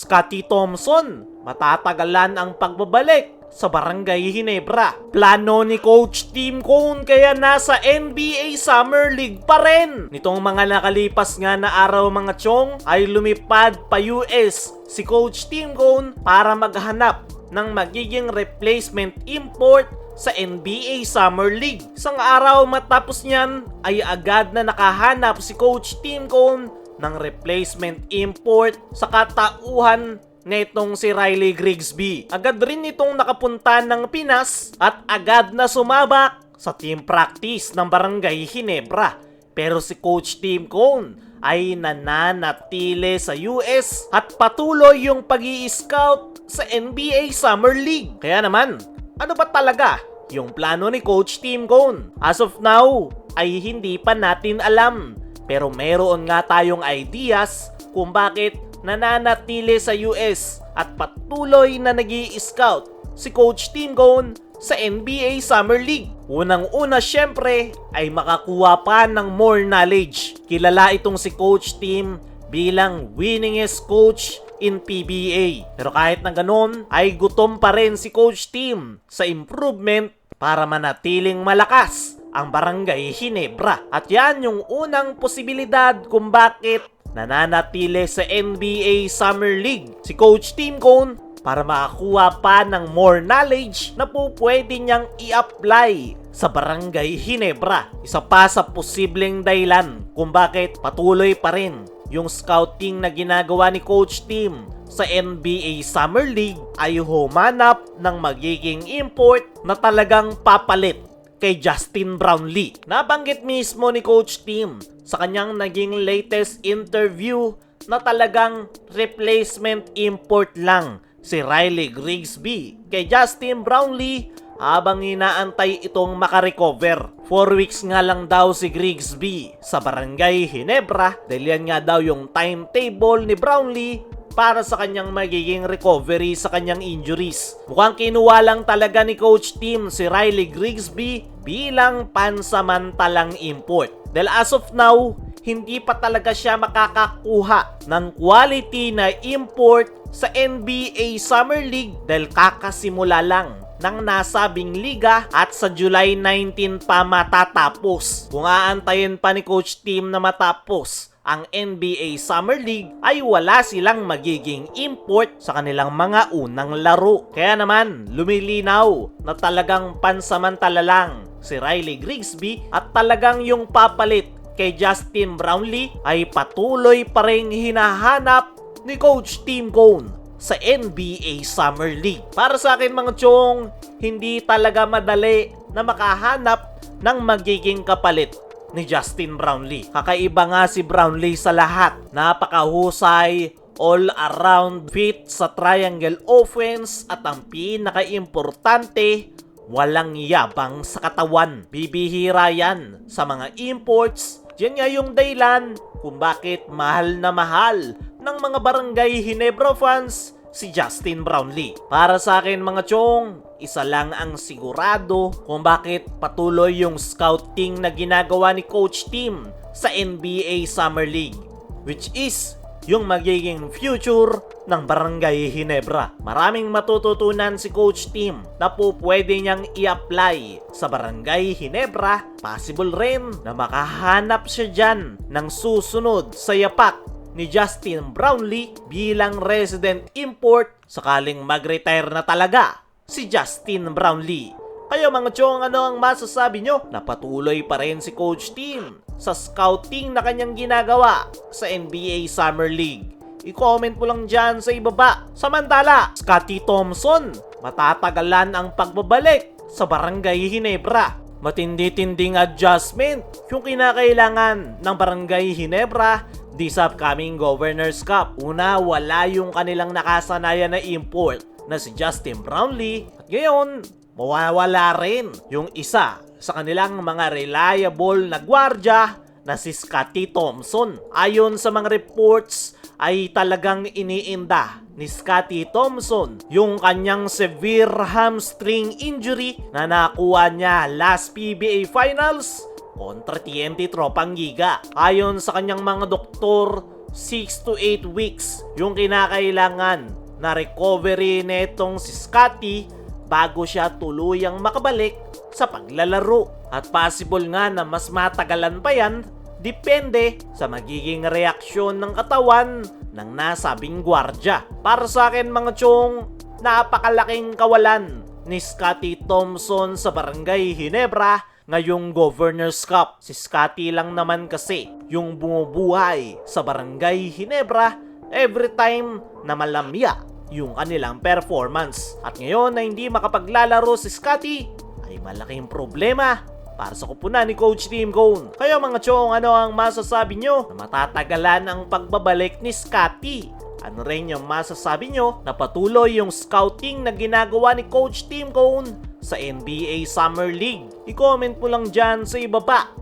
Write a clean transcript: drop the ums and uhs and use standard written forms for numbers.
Scottie Thompson, matatagalan ang pagbabalik sa Barangay Ginebra. Plano ni Coach Tim Cone kaya nasa NBA Summer League pa rin. Nitong mga nakalipas nga na araw mga chong ay lumipad pa US si Coach Tim Cone para maghanap ng magiging replacement import sa NBA Summer League. Isang araw matapos niyan ay agad na nakahanap si Coach Tim Cone ng replacement import sa katauhan netong si Riley Grigsby. Agad rin itong nakapunta ng Pinas at agad na sumabak sa team practice ng Barangay Ginebra. Pero si Coach Tim Cone ay nananatili sa US at patuloy yung pag-i-scout sa NBA Summer League. Kaya naman, ano ba talaga yung plano ni Coach Tim Cone? As of now, ay hindi pa natin alam. Pero meron nga tayong ideas kung bakit nananatili sa US at patuloy na nag-i-scout si Coach Tim Cone sa NBA Summer League. Unang-una syempre ay makakuha pa ng more knowledge. Kilala itong si Coach Tim bilang winningest coach in PBA. Pero kahit na ganun ay gutom pa rin si Coach Tim sa improvement para manatiling malakas ang Barangay Ginebra. At yan yung unang posibilidad kung bakit nananatili sa NBA Summer League si Coach Tim Cone para makakuha pa ng more knowledge na po pwede niyang i-apply sa Barangay Ginebra. Isa pa sa posibleng dahilan kung bakit patuloy pa rin yung scouting na ginagawa ni Coach Tim sa NBA Summer League ay humanap ng magiging import na talagang papalit kay Justin Brownlee. Nabanggit mismo ni Coach Tim sa kanyang naging latest interview na talagang replacement import lang si Riley Grigsby kay Justin Brownlee habang inaantay itong makarecover. 4 weeks nga lang daw si Grigsby sa Barangay Ginebra dahil yan nga daw yung timetable ni Brownlee para sa kanyang magiging recovery sa kanyang injuries. Mukhang kinuha lang talaga ni Coach Tim si Riley Grigsby bilang pansamantalang import. Dahil as of now, hindi pa talaga siya makakakuha ng quality na import sa NBA Summer League dahil kakasimula lang ng nasabing liga at sa July 19 pa matatapos. Kung aantayin pa ni Coach Tim na matapos ang NBA Summer League ay wala silang magiging import sa kanilang mga unang laro. Kaya naman, lumilinaw na talagang pansamantala lang si Riley Grigsby at talagang yung papalit kay Justin Brownlee ay patuloy pa rin hinahanap ni Coach Tim Cone sa NBA Summer League. Para sa akin mga chong, hindi talaga madali na makahanap ng magiging kapalit ni Justin Brownlee. Kakaiba nga si Brownlee sa lahat. Napakahusay, all-around fit sa triangle offense at ang pinaka-importante, walang yabang sa katawan. Bibihira yan sa mga imports. Yan nga yung dahilan kung bakit mahal na mahal ng mga Barangay Ginebra fans si Justin Brownlee. Para sa akin mga chong, isa lang ang sigurado kung bakit patuloy yung scouting na ginagawa ni Coach Tim sa NBA Summer League, which is yung magiging future ng Barangay Ginebra. Maraming matututunan si Coach Tim na po pwede niyang i-apply sa Barangay Ginebra. Possible rin na makahanap siya dyan ng susunod sa yapak ni Justin Brownlee bilang resident import sakaling mag-retire na talaga si Justin Brownlee. Kayo mga chong, ano ang masasabi nyo? Napatuloy pa rin si Coach Tim sa scouting na kanyang ginagawa sa NBA Summer League. I-comment mo lang dyan sa ibaba. Samantala, Scottie Thompson, matatagalan ang pagbabalik sa Barangay Ginebra. Matindi-tinding adjustment yung kinakailangan ng Barangay Ginebra this upcoming Governors Cup. Una, wala yung kanilang nakasanayan na import na si Justin Brownlee. At ngayon, mawawala rin yung isa sa kanilang mga reliable na gwardya na si Scottie Thompson. Ayon sa mga reports ay talagang iniinda ni Scottie Thompson yung kanyang severe hamstring injury na nakuha niya last PBA Finals kontra TNT Tropang Giga. Ayon sa kanyang mga doktor, 6 to 8 weeks yung kinakailangan na recovery netong si Scottie bago siya tuluyang makabalik sa paglalaro. At possible nga na mas matagalan pa yan, depende sa magiging reaksyon ng katawan ng nasabing gwardya. Para sa akin mga chong, napakalaking kawalan ni Scottie Thompson sa Barangay Ginebra ngayong Governor's Cup. Si Scottie lang naman kasi yung bumubuhay sa Barangay Ginebra every time na malamya yung kanilang performance. At ngayon na hindi makapaglalaro si Scottie ay malaking problema para sa kupunan ni Coach Tim Cone. Kaya mga chong, ano ang masasabi nyo na matatagalan ang pagbabalik ni Scottie? Ano rin yung masasabi nyo na patuloy yung scouting na ginagawa ni Coach Tim Cone sa NBA Summer League? I-comment mo lang dyan sa ibaba.